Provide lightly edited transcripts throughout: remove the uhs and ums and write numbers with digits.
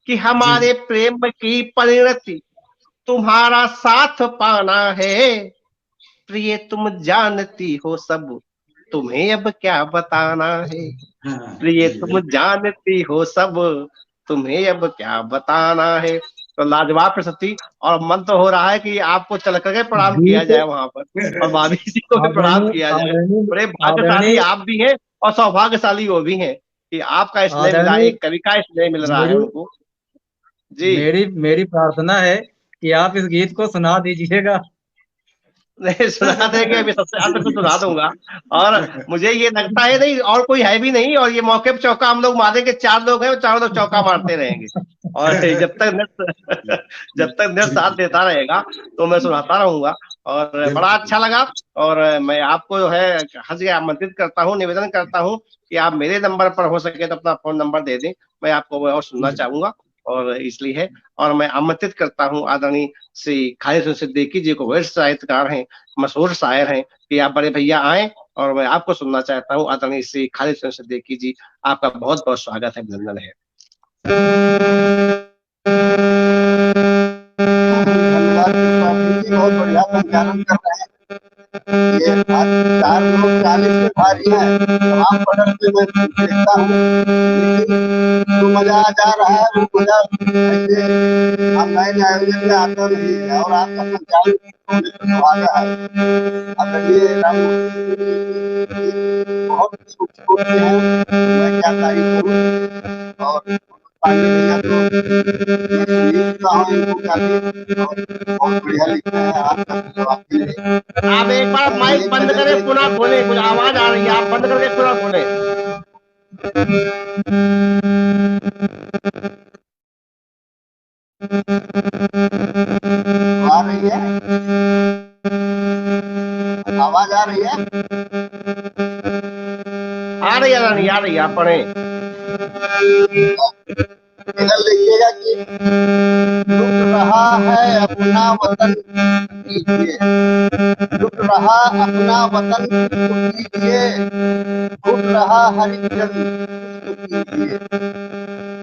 कि जी हमारे प्रेम की परिणति तुम्हारा साथ पाना है। प्रिय तुम जानती हो सब, तुम्हें अब क्या बताना है। हाँ प्रिय जी तुम बिल्कुल। जानती हो सब, तुम्हें अब क्या बताना है। तो लाजवाब प्रस्तुति, और मन तो हो रहा है कि आपको चल करके प्रणाम किया गीत जाए वहां पर, और भाभी जी को भी प्रणाम आदरणीय किया जाए। आदरणीय बड़े भाग्यशाली आदरणीय आप भी हैं और सौभाग्यशाली वो भी हैं कि आपका स्नेह मिला, आदरणीय एक कवि का स्नेह मिल रहा है मेरी उनको। जी। मेरी मेरी प्रार्थना है कि आप इस गीत को सुना दीजिएगा। नहीं सुना देंगे, अभी सबसे अंत में सुना दूंगा। और मुझे ये लगता है नहीं और कोई है भी नहीं, और ये मौके पे चौका हम लोग मारेंगे, 4 लोग हैं, चारों लोग चौका मारते रहेंगे। और जब तक नेट जब तक नेट जी साथ देता रहेगा तो मैं सुनाता रहूंगा। और बड़ा बिल्कुल अच्छा लगा। और मैं आपको जो है हंस के आमंत्रित करता हूँ, निवेदन करता हूँ कि आप मेरे नंबर पर हो सके तो अपना फोन नंबर दे दें, मैं आपको वो और सुनना बिल्कुल। चाहूंगा। और इसलिए है। और मैं आमंत्रित करता हूँ आदरणीय श्री खालिद हुसैन सिद्दीकी जी को, वरिष्ठ साहित्यकार हैं, मशहूर शायर हैं, कि आप बड़े भैया आए और मैं आपको सुनना चाहता हूँ। आदरणीय श्री खालिद हुसैन सिद्दीकी जी, आपका बहुत बहुत स्वागत है, अभिनंदन है। धन्यवाद कृष्णा जी, बहुत बढ़िया संचालन कर रहे हैं। ये आज 4 लोग 40 पे भारी हैं, तमाम पटल पे मैं देखता हूँ, लेकिन जो मजा आ जा रहा है वो मजा ऐसे ऑनलाइन आयोजन में आता नहीं है। और आपका संचालन होने पर सुहागा है। आदरणीय राममूर्ति जी बहुत खूबसूरत से हैं, मैं क्या तारीफ करूँ। और पांडे भैया तो मैं सुन ही चुका हूँ इनको काफी, और बहुत बढ़िया लिखते हैं, आपका तो जवाब ही नहीं। आप एक बार ये माइक बंद करें, पुनः खोलें, कुछ आवाज आ रही है, आप बंद करके पुनः खोलें। आ रही है, आवाज आ रही है। आ रही है रानी, आ रही है, आप पढ़ें। इधर लिखिएगा कि लुट रहा है अपना वतन कीजिए, लुट रहा अपना वतन कीजिए, लुट रहा हरिजन कीजिए,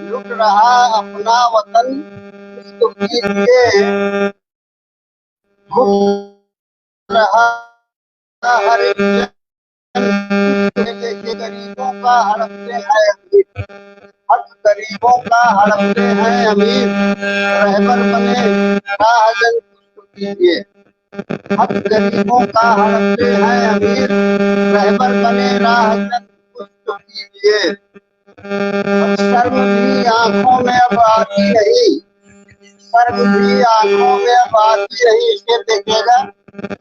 लुट रहा अपना वतन कीजिए, लुट रहा हरिजन। देखिए गरीबों का हड़पते हैं अमीर, हक गरीबों का हड़पते हैं अमीर, रहबर बने राहजन कीजिए, हक गरीबों का हड़पते हैं अमीर, रहबर बने राहजन कीजिए। शर्म भी आंखों में अब आती नहीं, शर्म भी आंखों में अब आती नहीं, इसके देखिएगा,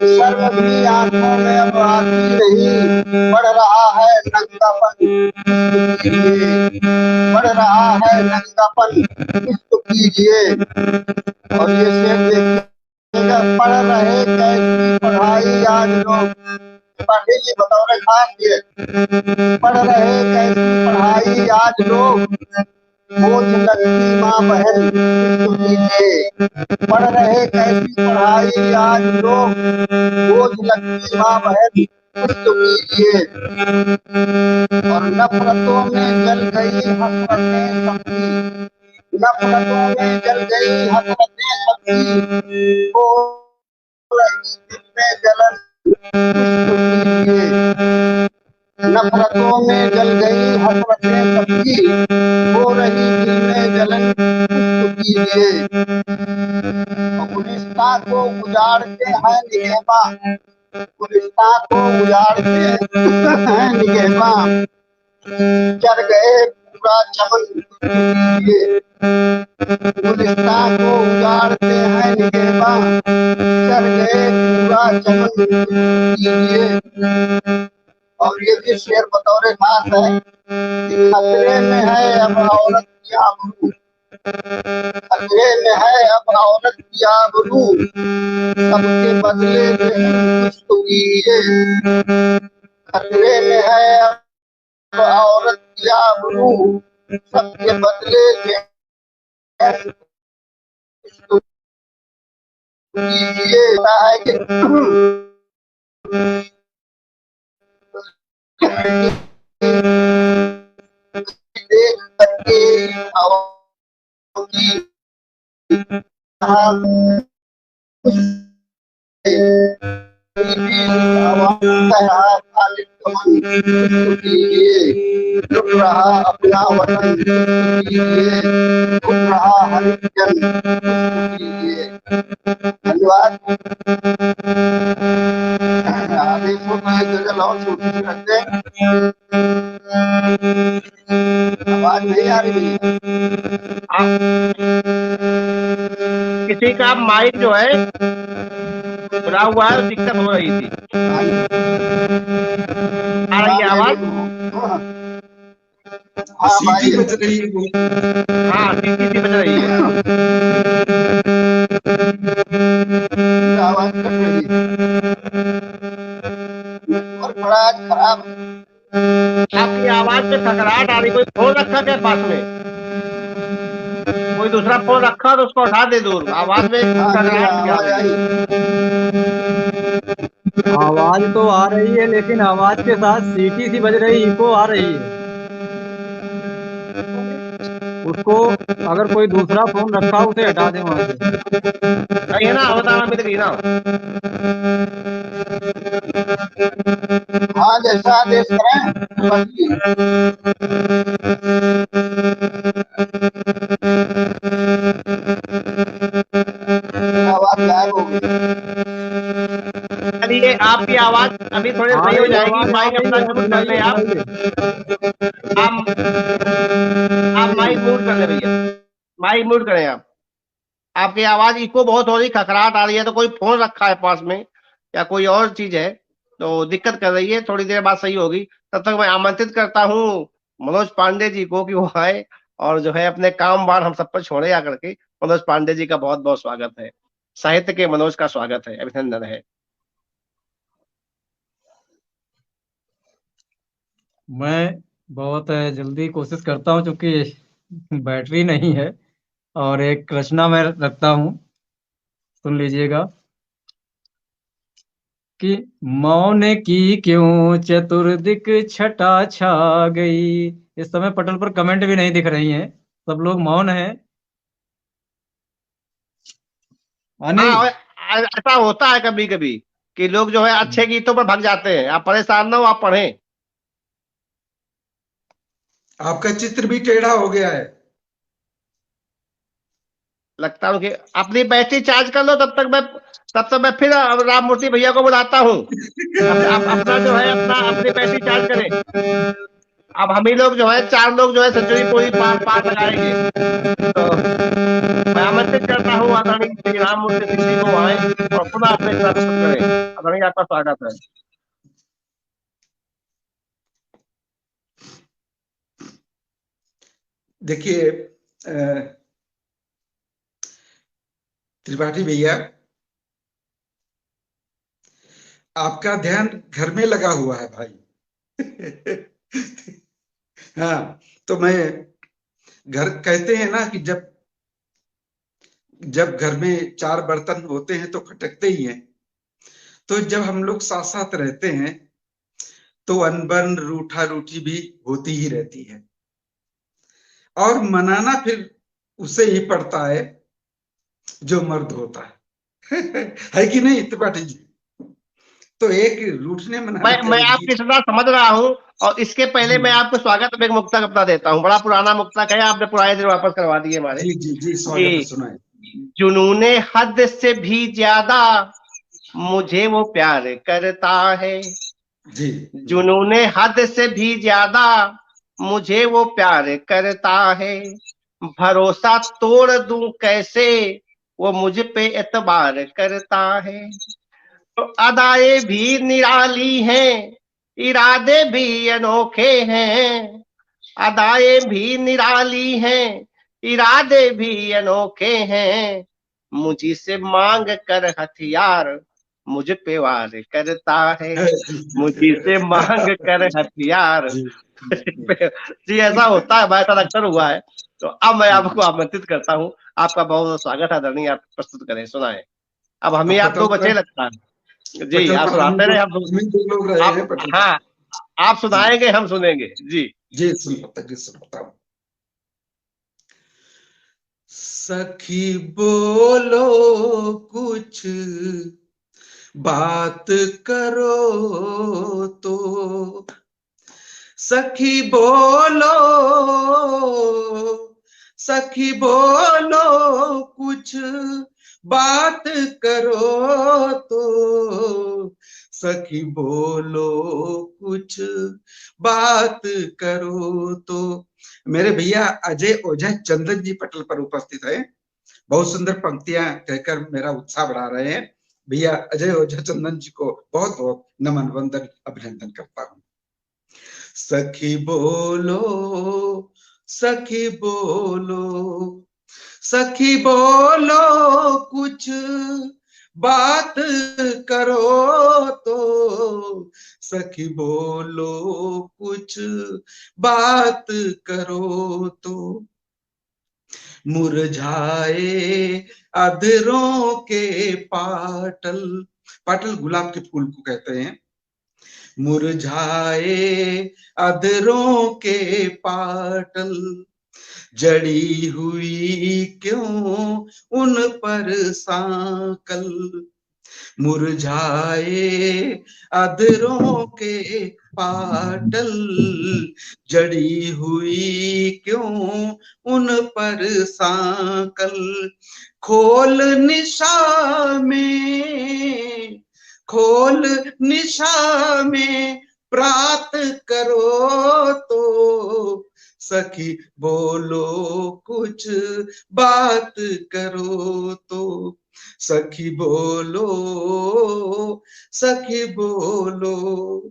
शर्म भी आंखों में अब आती नहीं, बढ़ रहा है नंगापन कीजिए, बढ़ रहा है नंगापन कुछ कीजिए। और ये शेर देखिएगा, पढ़ रहे कैसी पढ़ाई आज लोग, पांडे जी बतौर खास ये, पढ़ रहे कैसी पढ़ाई आज लोग, बोझ लगती माँ बहन कुछ कीजिए, पढ़ रहे कैसी पढ़ाई आज लोग, बोझ लगती माँ बहन कुछ कीजिए। और नफरतों में जल गई हसरतें सबकी, नफरतों में जल गई हसरतें सबकी, हो रही दिल में जलन कुछ कीजिए। नफरतों में जल गई हसरतें सबकी, हो रही दिल में जलन कुछ कीजिए। गुलिस्तां को उजाड़ते हैं निगहबां, गुलिस्तां को उजाड़ते हैं निगहबां, चढ़ गए पूरा चमन कीजिए। गुलिस्तां को उजाड़ते हैं निगहबां, चढ़ गए पूरा चमन कीजिए। और ये भी शेर बतौर खास है कि खतरे में है अब औरत की आबरू, खतरे में है अब औरत की आबरू, सबके बदले में कुछ तो कीजिए। खतरे में है अब औरत की आबरू, सबके बदले में कुछ तो कीजिए। है कि देख करके रहा लुट रहा अपना वतन कीजिए, उठ रहा हरिजन कीजिए। धन्यवाद। आगे गजल और छोटी सी रखते हैं। आवाज नहीं आ रही है। किसी का माइक जो है खुला हुआ है, दिक्कत हो रही थी। आ रही है आवाज? सीटी बज रही है। हाँ, सीटी बज रही है। आवाज कट रही है और बड़ा खराब। आपकी आवाज में खकराहट आ रही। कोई फोन रखा क्या पास में? कोई दूसरा फोन रखा तो उसको उठा दे दूर। आवाज में खकराहट क्या आ रही है? आवाज तो आ रही है, लेकिन आवाज के साथ सीटी सी बज रही, इको आ रही है। उसको अगर कोई दूसरा फोन रखा उसे हटा दे वहां से। है ना, होता मिल गई ना। हाँ, जैसा आदेश करें बस। आवाज गायब हो गई। चलिए, आपकी आवाज अभी थोड़ी सही हो जाएगी। माइक अपना म्यूट कर लें आप। आप माइक म्यूट कर ले भैया, माइक म्यूट करें आप। आपकी आवाज इको बहुत हो रही, खखराहट आ रही है। तो कोई फोन रखा है पास में या कोई और चीज है तो दिक्कत कर रही है। थोड़ी देर बाद सही होगी। तब तक मैं आमंत्रित करता हूँ मनोज पांडे जी को कि वो आए और जो है अपने काम बार हम सब पर छोड़े आकर के। मनोज पांडे जी का बहुत बहुत स्वागत है। साहित्य के मनोज का स्वागत है, अभिनंदन है। मैं बहुत जल्दी कोशिश करता हूँ, क्योंकि बैटरी नहीं है। और एक रचना मैं रखता हूँ, सुन लीजिएगा कि मौन की क्यों चतुर्दिक छटा छा गई। इस समय पटल पर कमेंट भी नहीं दिख रही हैं, सब लोग मौन हैं। अनिल, हाँ, ऐसा होता है कभी कभी कि लोग जो है अच्छे गीतों पर भग जाते हैं। आप परेशान ना हो, आप पढ़ें। आपका चित्र भी टेढ़ा हो गया है। लगता हूँ कि अपनी बैटरी चार्ज कर लो, तब तक मैं फिर राम मूर्ति भैया को बुलाता हूँ। अपना जो है अपनी बैटरी चार्ज करें। अब हम ही लोग जो है 4 लोग जो है सेंचुरी पूरी पार लगाएंगे। तो मैं आमंत्रित करता हूँ आदरणीय श्री राम मूर्ति सिंह जी को आए और पुनः अपने रचना प्रस्तुत करें। आदरणीय, आपका स्वागत है। देखिए त्रिपाठी भैया, आपका ध्यान घर में लगा हुआ है भाई। हाँ, तो मैं घर कहते हैं ना कि जब घर में 4 बर्तन होते हैं तो खटकते ही हैं। तो जब हम लोग साथ साथ रहते हैं तो अनबन रूठा रूठी भी होती ही रहती है, और मनाना फिर उसे ही पड़ता है जो मर्द होता है कि नहीं त्रिपाठी जी? तो एक रूठने मनाने का मैं एक आपकी गीत। सलाह समझ रहा हूँ। और इसके पहले जी मैं आपको स्वागत में एक मुक्तक अपना देता हूँ। बड़ा पुराना मुक्तक है, आपने पुराने दिन वापस करवा दिए हमारे। जी जी जी, स्वागत है, कि सुनाए। जुनूने हद से भी ज्यादा मुझे वो प्यार करता है। जी जुनूने हद से भी ज्यादा मुझे वो प्यार करता है। भरोसा तोड़ दूं कैसे, वो मुझ पे एतबार करता है। तो अदाएं भी निराली हैं, इरादे भी अनोखे हैं। अदाएं भी निराली हैं, इरादे भी अनोखे हैं। मुझी से मांग कर हथियार मुझ पे वार करता है। मुझी से मांग कर हथियार। जी जी, ऐसा होता है, हमारे साथ अक्सर हुआ है। तो अब मैं आपको आमंत्रित करता हूँ। आपका बहुत बहुत स्वागत है आदरणीय, आप प्रस्तुत करें, सुनाएं। अब हम ही अब आप दो बचे लगता है। जी, पटल आप पर सुनाते रहे, हम ही 2 लोग रहे हैं आप, पटल पर। हाँ, आप जी सुनाएंगे, हम सुनेंगे। जी जी, सुनता हूँ। सखी बोलो कुछ बात करो तो, सखी बोलो, सखी बोलो कुछ बात करो तो, सखी बोलो कुछ बात करो तो। मेरे भैया अजय ओझा चंदन जी पटल पर उपस्थित है, बहुत सुंदर पंक्तियां कहकर मेरा उत्साह बढ़ा रहे हैं। भैया अजय ओझा चंदन जी को बहुत बहुत नमन वंदन अभिनंदन करता हूं। सखी बोलो, सखी बोलो, सखी बोलो कुछ बात करो तो, सखी बोलो कुछ बात करो तो। मुरझाए अधरों के पाटल, पाटल गुलाब के फूल को कहते हैं। मुरझाए अधरों के पाटल, जड़ी हुई क्यों उन पर सांकल। मुरझाए अधरों के पाटल, जड़ी हुई क्यों उन पर सांकल। खोल निशा में, खोल निशा में प्रात करो तो, सखी बोलो कुछ बात करो तो, सखी बोलो, सखी बोलो।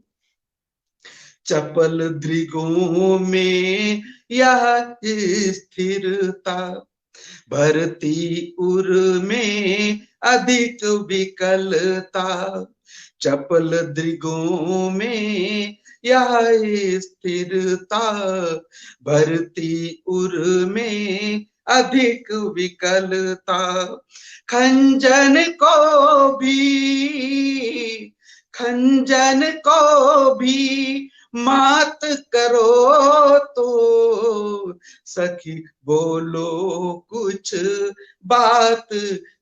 चपल दृगों में यह स्थिरता, भरती उर में अधिक विकलता। चपल दृगों में यह स्थिरता, भरती उर में अधिक विकलता। खंजन को भी, खंजन को भी मात करो तो, सखी बोलो कुछ बात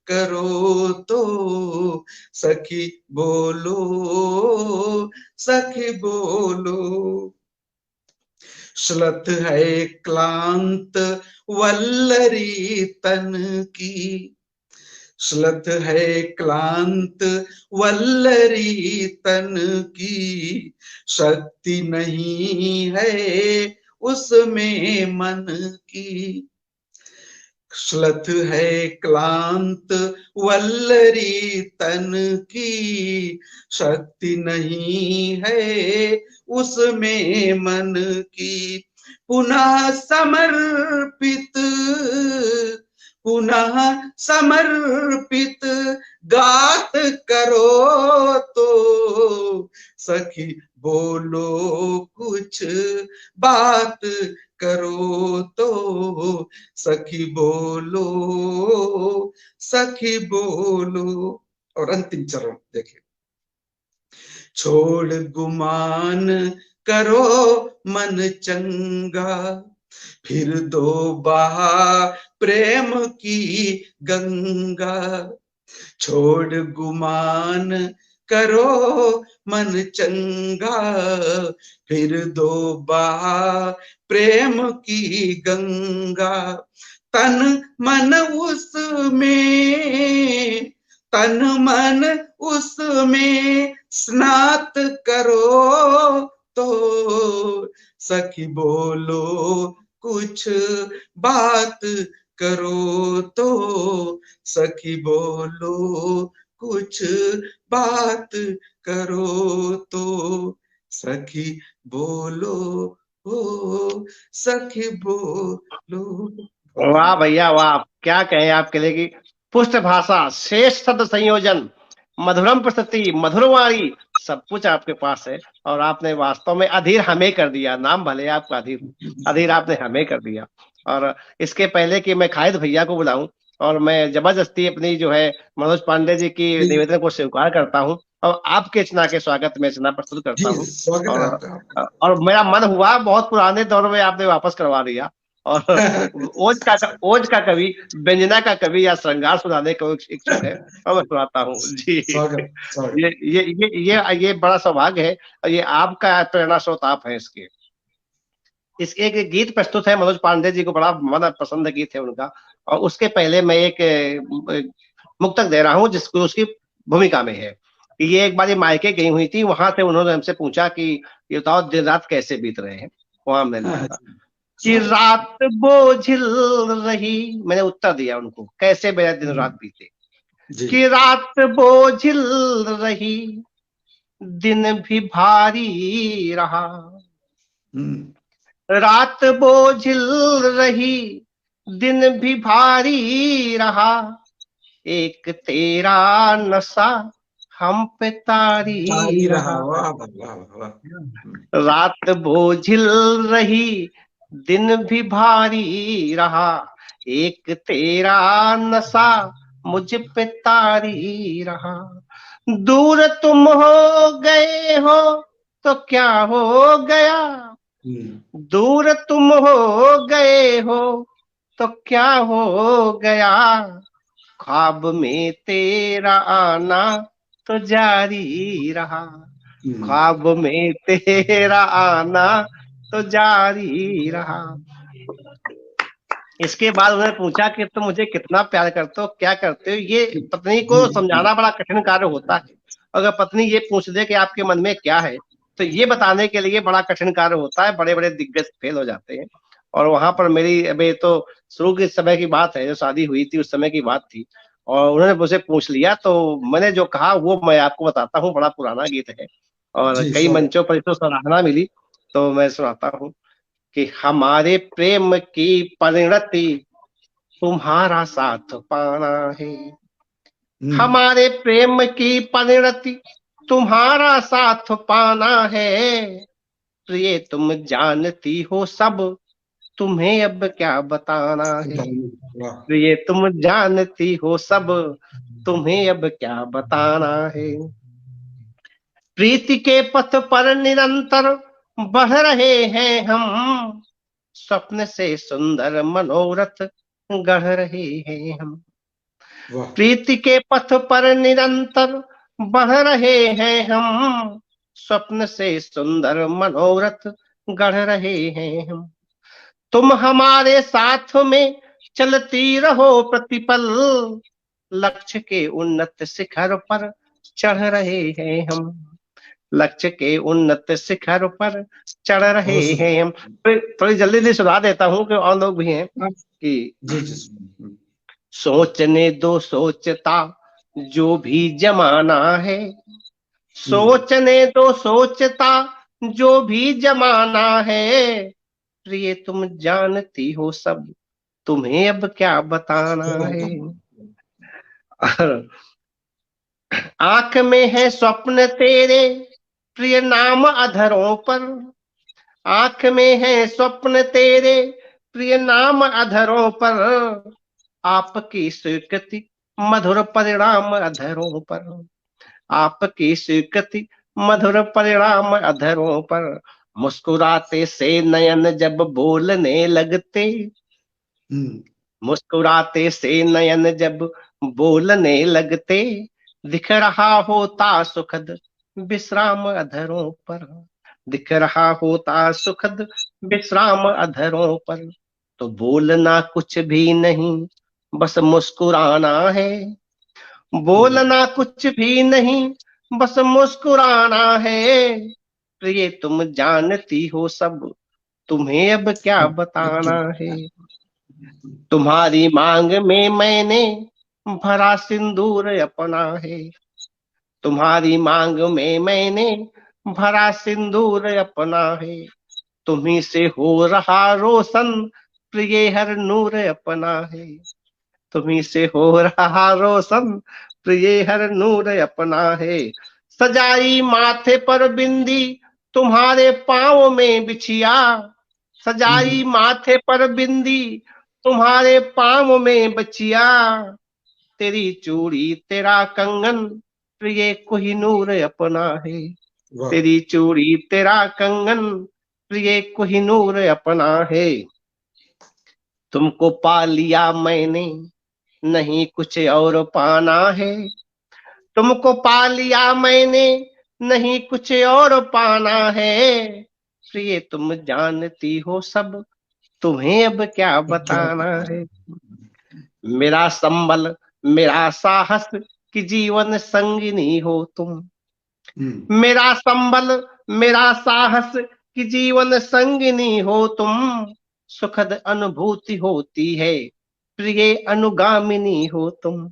करो तो, सखी बोलो, सखी बोलो। श्लथ है क्लांत वल्लरी तन की, श्लथ है क्लांत वल्लरी तन की, शक्ति नहीं है उसमें मन की। श्लथ है क्लांत वल्लरी तन की, शक्ति नहीं है उसमें मन की। पुनः समर्पित, पुनः समर्पित गात करो तो, सखी बोलो कुछ बात करो तो, सखी बोलो, सखी बोलो। और अंतिम चरण देखिए। छोड़ गुमान करो मन चंगा, फिर दो बहा प्रेम की गंगा। छोड़ गुमान करो मन चंगा, फिर दो बहा प्रेम की गंगा। तन मन उसमें, तन मन उसमें स्नात करो तो, सखी बोलो कुछ बात करो तो, सखी बोलो कुछ बात करो तो, सखी बोलो, ओ सखी बोलो। वाह भैया वाह, क्या कहें आपके लिए कि पुष्ट भाषा, श्रेष्ठ शब्द संयोजन, मधुरम प्रस्तुति, मधुरवाणी, सब कुछ आपके पास है। और आपने वास्तव में अधीर हमें कर दिया, नाम भले आपका अधीर, अधीर आपने हमें कर दिया। और इसके पहले कि मैं खालिद भैया को बुलाऊं, और मैं जबरदस्ती अपनी जो है मनोज पांडे जी की निवेदन को स्वीकार करता हूं और आपके रचना के स्वागत में रचना प्रस्तुत करता जी हूं। स्वागत है आपका। और मेरा मन हुआ, बहुत पुराने दौर में आपने वापस करवा दिया। और ओज का कवि, व्यंजना का कवि या श्रृंगार सुनाने को इच्छुक है और मैं सुनाता हूँ जी। स्वागत स्वागत। ये बड़ा सौभाग्य है और ये आपका प्रेरणा स्रोत आप है इसके। इसके एक गीत प्रस्तुत है, मनोज पांडे जी को बड़ा मन पसंद गीत है उनका, और उसके पहले मैं एक मुक्तक दे रहा हूँ जिसको उसकी भूमिका में है। ये एक बार ये मायके गई हुई थी, वहां से उन्होंने हमसे पूछा कि ये बताओ दिन रात कैसे बीत रहे हैं। वहां हमने लिखा था कि रात बोझिल रही, मैंने उत्तर दिया उनको कैसे मेरा दिन रात बीते, कि रात बोझिल रही दिन भी भारी रहा, रात बोझिल रही दिन भी भारी रहा, एक तेरा नशा हम पे तारी रहा। रात बोझिल रही दिन भी भारी रहा, एक तेरा नशा मुझ पे तारी रहा, दूर तुम हो गए हो तो क्या हो गया, दूर तुम हो गए हो तो क्या हो गया, ख्वाब में तेरा आना तो जारी रहा, ख्वाब में तेरा आना तो जारी रहा। इसके बाद उन्होंने पूछा कि तुम मुझे कितना प्यार करते हो, क्या करते हो। ये पत्नी को समझाना बड़ा कठिन कार्य होता है। अगर पत्नी ये पूछ दे कि आपके मन में क्या है, तो ये बताने के लिए बड़ा कठिन कार्य होता है, बड़े बड़े दिग्गज फेल हो जाते हैं। और वहां पर मेरी, अभी तो शुरू के समय की बात है, जो शादी हुई थी उस समय की बात थी, और उन्होंने मुझे पूछ लिया तो मैंने जो कहा वो मैं आपको बताता हूँ। बड़ा पुराना गीत है और कई मंचों पर इसको सराहना मिली, तो मैं सुनाता हूँ कि हमारे प्रेम की परिणति तुम्हारा साथ पाना है, हमारे प्रेम की परिणति तुम्हारा साथ पाना है, प्रिय तुम जानती हो सब तुम्हें अब क्या बताना है, प्रिय तुम जानती हो सब तुम्हें अब क्या बताना है, प्रीति के पथ पर निरंतर बढ़ रहे हैं हम, स्वप्न से सुंदर मनोरथ गढ़ रहे हैं हम, प्रीति के पथ पर निरंतर बढ़ रहे हैं हम, स्वप्न से सुंदर मनोरथ गढ़ रहे हैं हम, तुम हमारे साथ में चलती रहो प्रतिपल, लक्ष्य के उन्नत शिखर पर चढ़ रहे हैं हम, लक्ष्य के उन्नत शिखर पर चढ़ रहे हैं हम। थोड़ी जल्दी से सुना देता हूँ कि और लोग भी हैं कि सोचने दो सोचता जो भी जमाना है, सोचने दो सोचता जो भी जमाना है, प्रिय तुम जानती हो सब तुम्हें अब क्या बताना है, आंख में है स्वप्न तेरे प्रिय नाम अधरों पर, आंख में है स्वप्न तेरे प्रिय नाम अधरों पर, आपकी स्वीकृति मधुर परिणाम अधरों पर, आपकी स्वीकृति मधुर परिणाम अधरों पर, मुस्कुराते से नयन जब बोलने लगते, मुस्कुराते से नयन जब बोलने लगते, दिख रहा होता सुखद विश्राम अधरों पर, दिख रहा होता सुखद विश्राम अधरों पर, तो बोलना कुछ भी नहीं बस मुस्कुराना है, बोलना कुछ भी नहीं बस मुस्कुराना है, प्रिय तुम जानती हो सब तुम्हें अब क्या बताना है, तुम्हारी मांग में मैंने भरा सिंदूर अपना है, तुम्हारी मांग में मैंने भरा सिंदूर अपना है, तुम्ही से हो रहा रोशन प्रिय हर नूर अपना है, तुम्ही से हो रहा रोशन प्रिय हर नूर अपना है, सजाई माथे पर बिंदी तुम्हारे पाँव में बिछिया, सजाई माथे पर बिंदी तुम्हारे पाँव में बचिया, तेरी चूड़ी तेरा कंगन प्रिय कोहिनूर अपना है, तेरी चूड़ी तेरा कंगन प्रिय कोहिनूर अपना है, तुमको पा लिया मैंने, नहीं कुछ और पाना है। तुमको पा लिया मैंने, नहीं कुछ और पाना है। प्रिय तुम जानती हो सब, तुम्हें अब क्या बताना है। मेरा संबल, मेरा साहस, कि जीवन संगिनी हो तुम। मेरा संबल, मेरा साहस, कि जीवन संगिनी हो तुम। सुखद अनुभूति होती है, प्रिय अनुगामिनी हो तुम।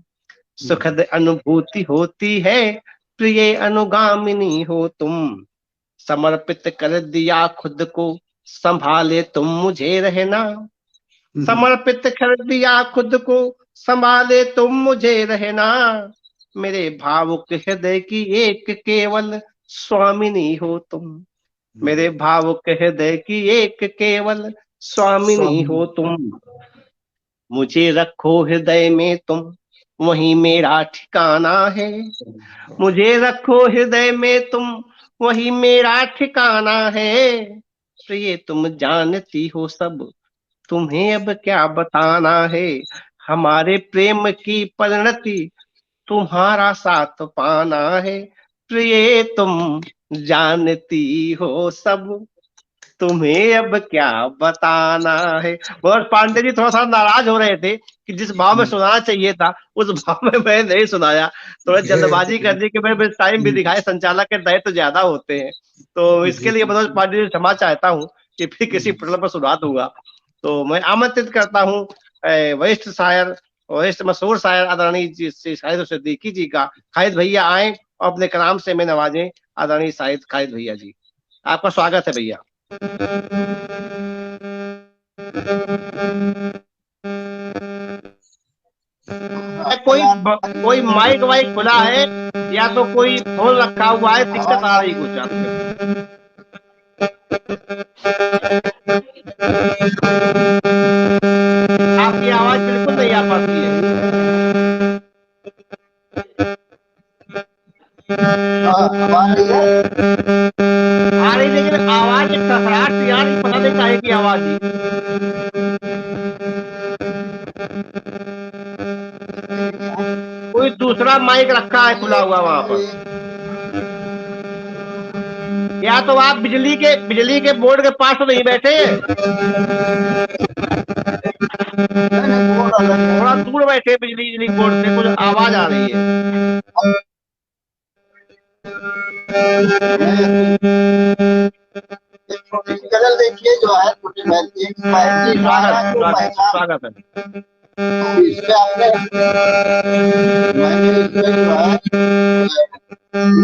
सुखद अनुभूति होती है, प्रिय अनुगामिनी हो तुम। समर्पित कर दिया खुद को, संभाले तुम मुझे रहना। समर्पित कर दिया खुद को, संभाले तुम मुझे रहना। मेरे भावुक हृदय की एक केवल स्वामिनी हो तुम। मेरे भावुक हृदय की एक केवल स्वामिनी हो तुम। मुझे रखो हृदय में तुम, वही मेरा ठिकाना है। मुझे रखो हृदय में तुम, वही मेरा ठिकाना है। प्रिय तुम जानती हो सब, तुम्हें अब क्या बताना है। हमारे प्रेम की परिणति, तुम्हारा साथ पाना है। प्रिय तुम जानती हो सब, तुम्हें अब क्या बताना है। और पांडे जी थोड़ा सा नाराज हो रहे थे कि जिस भाव में सुनाना चाहिए था उस भाव में मैं नहीं सुनाया। थोड़ा जल्दबाजी कर दी कि मैं टाइम भी दिखाए, संचालक के दायित्व ज्यादा होते हैं। तो इसके लिए मनोज पांडे जी क्षमा चाहता हूँ कि फिर किसी प्रश्न पर सुना दूंगा। तो मैं आमंत्रित करता हूँ वरिष्ठ शायर, वरिष्ठ मशहूर शायर आदरणीय जी शाहिद सिद्दीकी जी का। खालिद भैया आए और अपने कलाम से मैं नवाजें। आदरणीय शाहिद खालिद भैया जी, आपका स्वागत है भैया। कोई माइक वाइक खुला है या तो कोई फोन रखा हुआ है, दिक्कत आ रही कुछ आपको। आपकी आवाज बिल्कुल नहीं आ पाती है। आ रही, लेकिन आवाज खसराहट सी आ रही, पता नहीं काहे की आवाज ही। कोई दूसरा माइक रखा है खुला हुआ वहां पर, या तो आप बिजली के बोर्ड के पास तो नहीं बैठे हैं, थोड़ा दूर बैठे बिजली बोर्ड से, कुछ आवाज आ रही है। चैनल देखिए जो है स्वागत है। इसमें आपने मैंने इसमें जो है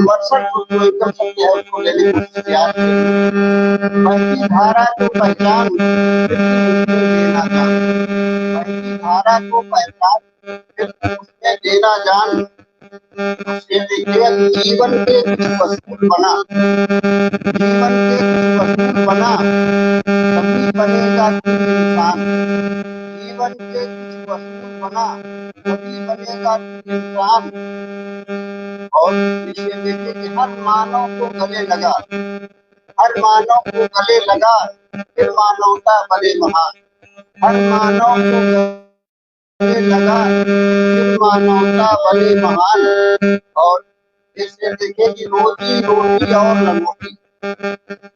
वर्षक को एकदम सत्य है उसको लेने की कोशिश किया। बहती धारा को पहचान, देना जान। बहती धारा को पहचान, उसमें देना जान। उसके देखिए जीवन के कुछ वस्तु बना, जीवन के कुछ वस्तु बना, तभी बनेगा तू इंसान। जीवन के कुछ वस्तु बना, तभी बनेगा तू इंसान। और इसे देखे कि हर मानव को गले लगा, हर मानव को गले लगा, फिर मानवता बने महान। हर मानव को गले लगा, फिर मानवता बने महान। और इसे देखे कि रोजी रोटी और लंगोटी,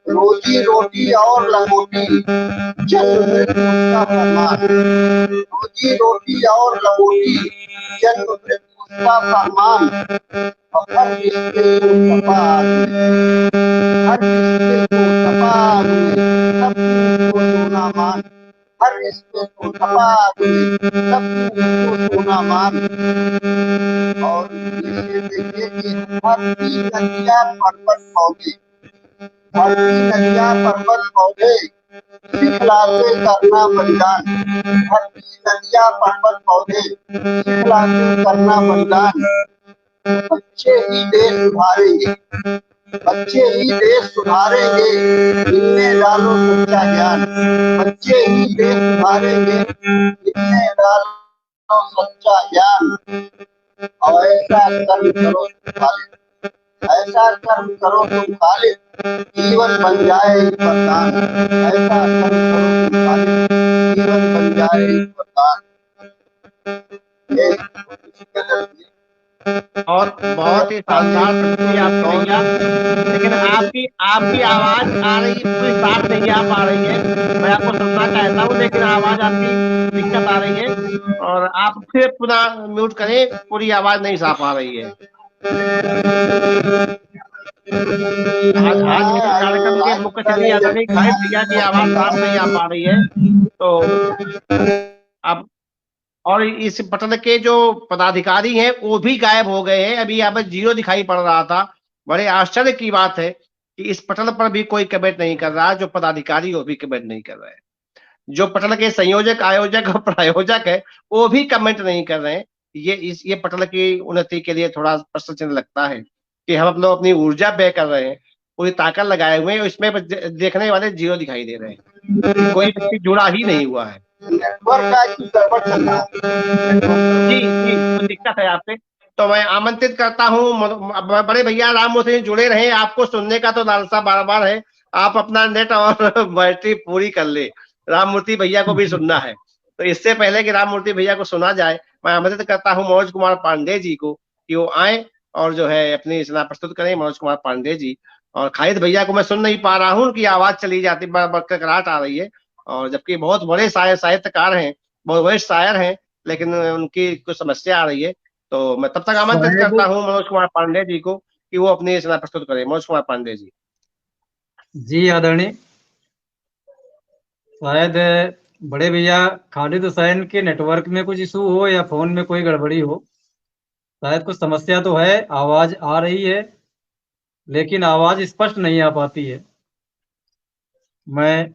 रोजी रोटी और लंगोटी, जन्म मृत्यु उसका फरमान। रोजी रोटी और लंगोटी, जन्म मृत्यु उसका फरमान। और हर रिश्ते को तपा हुए, हर रिश्ते को तपा हुए, सब को सोना मान। हर रिश्ते को तपा हुए, सब को सोना मान। और इसे देखिए कि धरती नदियाँ पर्वत पौधे, धरती नदियाँ पर्वत पौधे, सिखलाते करना बलिदान। धरती नदियाँ पर्वत पौधे, सिखलाते करना बलिदान। बच्चे ही देश सुधारेंगे, बच्चे ही देश सुधारेंगे, इनमें डालो सच्चा ज्ञान। बच्चे ही देश सुधारेंगे, इनमें डालो सच्चा ज्ञान। और ऐसा कर्म करो तुम खालिद, ऐसा कर्म करो तुम खालिद, जीवन बन जाए वरदान। ऐसा कर्म करो तुम खालिद, जीवन बन जाए ईश्वरदान। ये इसी कदर की बहुत ही शानदार प्रस्तुति आपकी भैया। लेकिन आपकी आपकी आवाज आ रही पूरी साफ नहीं आ पा रही है। मैं आपको सुनना चाहता हूँ लेकिन आवाज आपकी दिक्कत आ रही है, और आप फिर पुनः म्यूट करें, पूरी आवाज नहीं साफ आ रही है। आज के कार्यक्रम के मुख्य अतिथि आदरणीय खालिद भैया की आवाज साफ नहीं आ पा रही है। तो अब और इस पटल के जो पदाधिकारी हैं वो भी गायब हो गए हैं। अभी यहाँ पर 0 दिखाई पड़ रहा था। बड़े आश्चर्य की बात है कि इस पटल पर भी कोई कमेंट नहीं कर रहा। जो पदाधिकारी वो भी कमेंट नहीं कर रहे हैं। जो पटल के संयोजक, आयोजक और प्रायोजक है वो भी कमेंट नहीं कर रहे हैं। ये पटल की उन्नति के लिए थोड़ा प्रश्न चिन्ह लगता है कि हम लोग अपनी ऊर्जा व्यय कर रहे हैं, पूरी ताकत लगाए हुए हैं, इसमें देखने वाले 0 दिखाई दे रहे हैं। कोई व्यक्ति जुड़ा ही नहीं हुआ है। नेटवर्क का कुछ गड़बड़ चल रहा है। जी तो दिक्कत है आपसे। तो मैं आमंत्रित करता हूँ बड़े भैया राममूर्ति जी जुड़े रहे। आपको सुनने का तो लालसा बार बार है। आप अपना नेट और बैटरी पूरी कर ले। राममूर्ति भैया को भी सुनना है। तो इससे पहले कि राममूर्ति भैया को सुना जाए, मैं आमंत्रित करता हूँ मनोज कुमार पांडे जी को कि वो आए और जो है अपनी रचना प्रस्तुत करें। मनोज कुमार पांडे जी। और खालिद भैया को मैं सुन नहीं पा रहा हूँ, उनकी आवाज चली जाती, कड़कड़ाहट आ रही है। और जबकि बहुत बड़े साहित्यकार हैं, बहुत बड़े शायर हैं, लेकिन उनकी कुछ समस्या आ रही है। तो मैं तब तक आमंत्रित करता हूँ मनोज कुमार पांडे जी को कि वो अपनी रचना प्रस्तुत करें। मनोज कुमार पांडे जी। जी आदरणीय, शायद बड़े भैया खालिद हुसैन के नेटवर्क में कुछ इशू हो या फोन में कोई गड़बड़ी हो। शायद कुछ समस्या तो है, आवाज आ रही है लेकिन आवाज स्पष्ट नहीं आ पाती है। मैं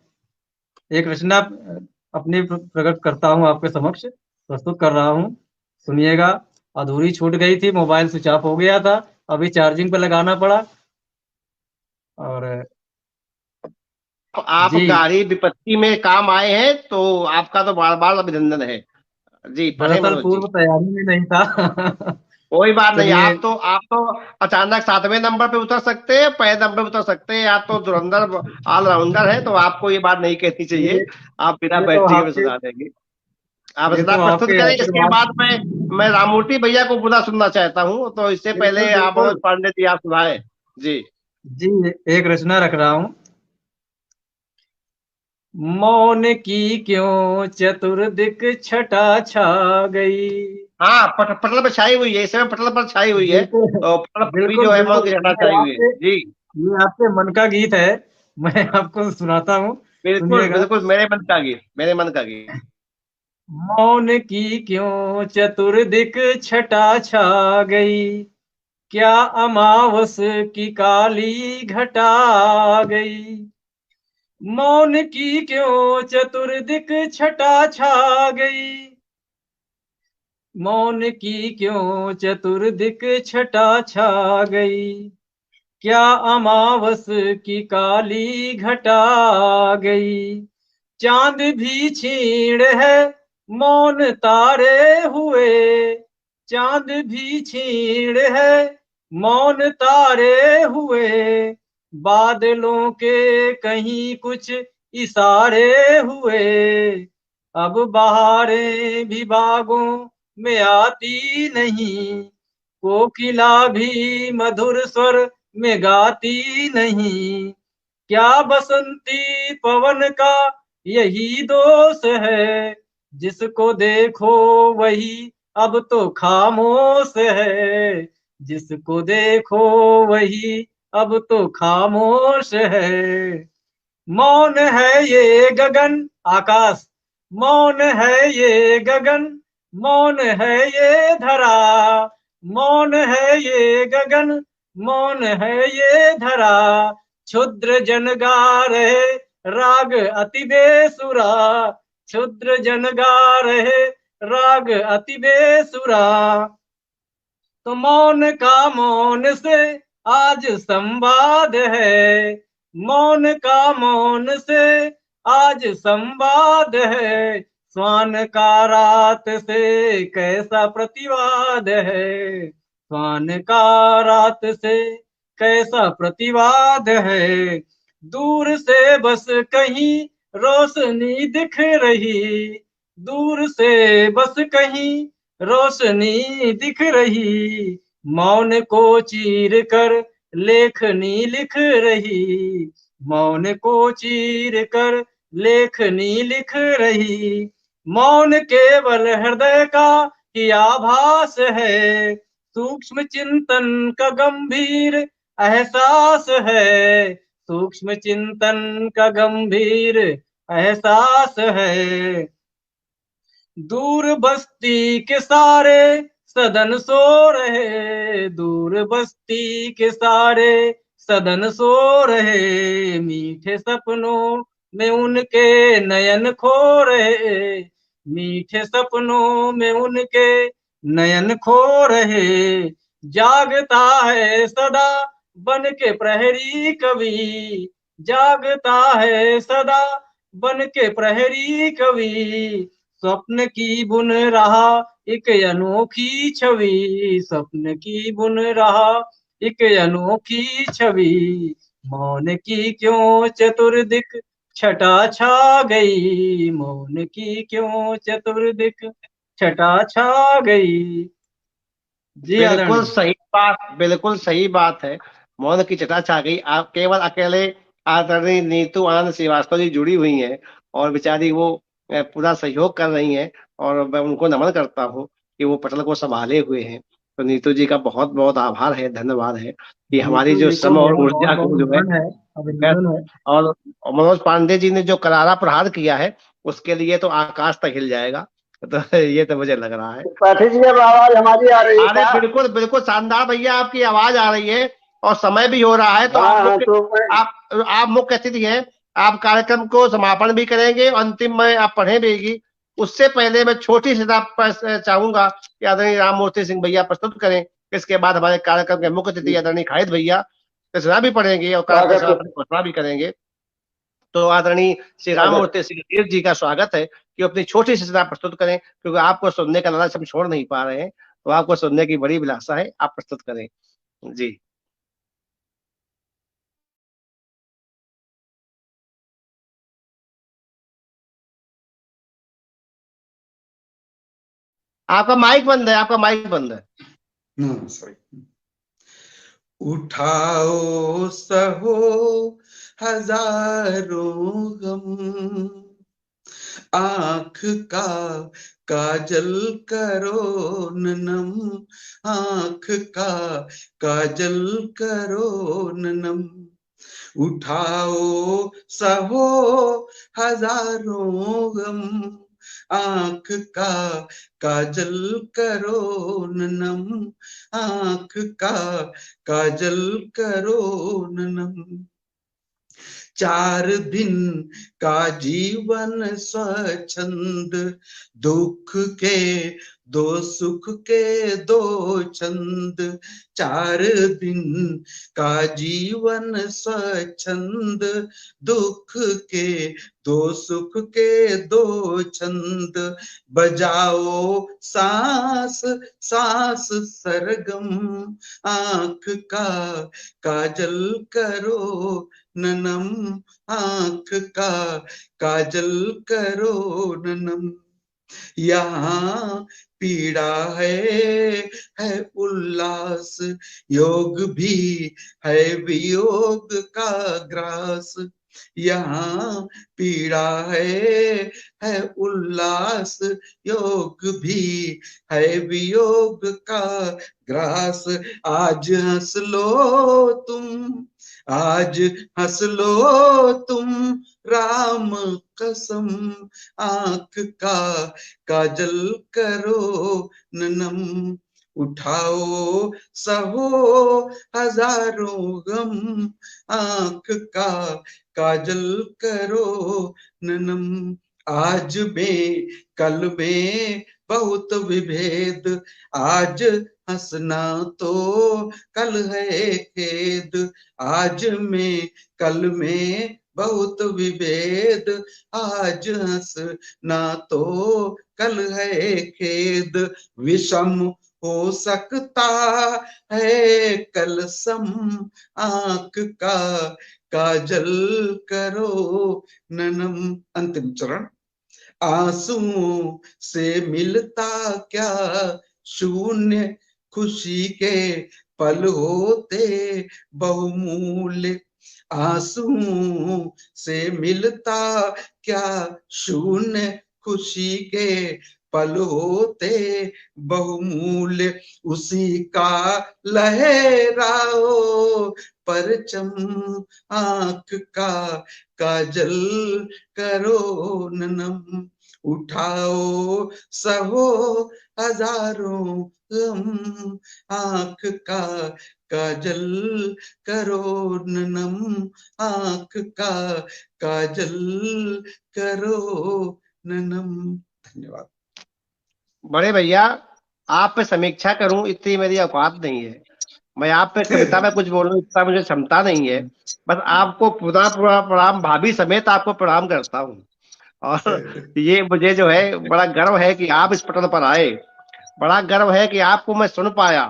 एक रचना अपनी प्रकट करता हूँ, आपके समक्ष प्रस्तुत कर रहा हूँ, सुनिएगा। अधूरी छूट गई थी, मोबाइल स्विच ऑफ हो गया था, अभी चार्जिंग पे लगाना पड़ा। और आप जी गाड़ी विपत्ति में काम आए हैं तो आपका तो बार बार अभिनंदन है। जी पढ़े दरअसल मनोज जी। पूर्व तैयारी में नहीं था। कोई बात नहीं। चलिए, आप तो अचानक 7वें नंबर पे उतर सकते हैं, पहले नंबर पे उतर सकते हैं। आप तो धुरंधर ऑलराउंडर है, तो आपको ये बात नहीं कहनी चाहिए। ये आप बिना ये तो बैटरी के भी आपके सुना देंगे। आप ये रचना तो प्रस्तुत आपके करें, इसके आशीर्वाद। बाद मैं राममूर्ति भैया को पूरा सुनना चाहता हूँ। तो इससे बिल्कुल पहले आप बिल्कुल। मनोज पांडे जी आप सुनाए। जी जी, एक रचना रख रहा हूँ। मौन की क्यों चतुर्दिक छटा छा गई। हाँ, पटल पर छाई हुई है, इस समय पटल पर छाई हुई है। बिल्कुल तो पटल पर भी बिल्कुल जो है मौन बिल्कुल, की घटा छाई हुई है। जी ये आपके मन का गीत है, मैं आपको सुनाता हूँ, बिल्कुल सुनिएगा। बिल्कुल, मेरे मन का गीत, मेरे मन का गीत। मौन की क्यों चतुर्दिक छटा छा गई, क्या अमावस की काली घटा गई। मौन की क्यों चतुर्दिक छटा छा गई, मौन की क्यों चतुर्दिक छटा छा गई, क्या अमावस की काली घटा गई। चांद भी छीण है मौन तारे हुए, चांद भी छीण है मौन तारे हुए, बादलों के कहीं कुछ इशारे हुए। अब बहारें भी बागों में आती नहीं, कोकिला भी मधुर स्वर में गाती नहीं। क्या बसंती पवन का यही दोष है, जिसको देखो वही अब तो खामोश है, जिसको देखो वही अब तो खामोश है। मौन है ये गगन आकाश, मौन है ये गगन, मौन है ये धरा, मौन है ये गगन, मौन है ये धरा। क्षुद्र जन गा रहे राग अति बेसुरा, क्षुद्र जन गा रहे राग अति बेसुरा। तो मौन का मौन से आज संवाद है, मौन का मौन से आज संवाद है। स्वान का रात से कैसा प्रतिवाद है, स्वान का रात से कैसा प्रतिवाद है। दूर से बस कहीं रोशनी दिख रही दूर से बस कहीं, रोशनी दिख रही मौन को चीर कर लेखनी लिख रही, मौन को चीर कर लेखनी लिख रही। मौन केवल हृदय का ही आभास है, सूक्ष्म चिंतन का गंभीर एहसास है, सूक्ष्म चिंतन का गंभीर एहसास है। दूर बस्ती के सारे सदन सो रहे, दूर बस्ती के सारे सदन सो रहे, मीठे सपनों में उनके नयन खो रहे, मीठे सपनों में उनके नयन खो रहे। जागता है सदा बन के प्रहरी कवि, जागता है सदा बन के प्रहरी कवि, स्वप्न की बुन रहा एक अनोखी छवि, स्वप्न की बुन रहा एक अनोखी छवि। मौन की क्यों चतुर्दिक छटा छा गई, मौन की क्यों चतुर्दिक छटा छा गई। जी बिल्कुल आदरणीय। सही बात, बिल्कुल सही बात है। मौन की चटा छा गई। आप केवल अकेले आदरणीय नीतू आनंद श्रीवास्तव जी जुड़ी हुई हैं और बेचारी वो पूरा सहयोग कर रही हैं, और मैं उनको नमन करता हूँ कि वो पटल को संभाले हुए हैं। तो नीतू जी का बहुत बहुत आभार है, धन्यवाद है कि हमारी नीतू जो जी को श्रम और मेरा बहुत ऊर्जा को बहुत जो है। नमन है, अभिनंदन है। और मनोज पांडे जी ने जो करारा प्रहार किया है उसके लिए तो आकाश तक हिल जाएगा। तो ये तो मुझे लग रहा है। पाठी जी अब आवाज हमारी आ रही है अरे क्या? बिल्कुल बिल्कुल शानदार भैया, आपकी आवाज आ रही है और समय भी हो रहा है, तो हाँ आप हाँ, मुख्य तो मैं आप मुख्य अतिथि हैं। आप कार्यक्रम को समापन भी करेंगे और अंतिम में आप पढ़े भी। उससे पहले मैं छोटी सी बात चाहूंगा कि आदरणीय राम मूर्ति सिंह भैया प्रस्तुत करें। इसके बाद हमारे कार्यक्रम के मुख्य अतिथि आदरणीय खालिद भैया रचना भी पढ़ेंगे और कार्यक्रम स्वागत है। समापन घोषणा भी करेंगे। तो आदरणीय श्री राम स्वागत मूर्ति सिंह देव जी का स्वागत है कि वो अपनी छोटी सी रचना प्रस्तुत करें, क्योंकि आपको सुनने का लालच हम छोड़ नहीं पा रहे हैं। तो आपको सुनने की बड़ी अभिलाषा है, आप प्रस्तुत करें जी। आपका माइक बंद है, आपका माइक बंद है। हाँ सॉरी। उठाओ सहो हजारों गम, आंख का काजल करो ननम, आंख का काजल करो ननम। उठाओ सहो हजारों गम, आंख का काजल करो ननम, आंख का काजल करो ननम। 4 दिन का जीवन स्वच्छंद, दुख के 2 सुख के 2 छंद। 4 दिन का जीवन स्वच्छंद, दुख के 2 सुख के 2 छंद। बजाओ सांस सांस सरगम, आंख का काजल करो ननम, आंख का काजल करो ननम। यहाँ पीड़ा है उल्लास, योग भी है वियोग का ग्रास। यहाँ पीड़ा है उल्लास, योग भी है वियोग का ग्रास। आज हंस लो तुम, आज हंस लो तुम, राम कसम, आंख का काजल करो ननम। उठाओ सहो हजारों गम, आंख का काजल करो ननम। आज में कल में बहुत विभेद, आज हंसना तो कल है खेद। आज में कल में बहुत विभेद, आज हंसना तो कल है खेद। विषम हो सकता है कल सम आंख का काजल करो ननम। अंतिम चरण। आंसुओं से मिलता क्या शून्य खुशी के पल होते बहुमूल्य। आंसुओं से मिलता क्या शून्य खुशी के पल होते बहुमूल्य। उसी का लहराओ परचम आंख का काजल करो ननम। उठाओ सहो हजारों गम आंख का काजल करो ननम। आंख का काजल करो ननम। धन्यवाद। बड़े भैया, आप पे समीक्षा करूं इतनी मेरी औकात नहीं है। मैं आप पे कविता में कुछ बोलूं इतना मुझे क्षमता नहीं है। बस आपको पुनः पुनः प्रणाम, भाभी समेत आपको प्रणाम करता हूँ। और ये मुझे जो है बड़ा गर्व है कि आप इस पटल पर आए। बड़ा गर्व है कि आपको मैं सुन पाया।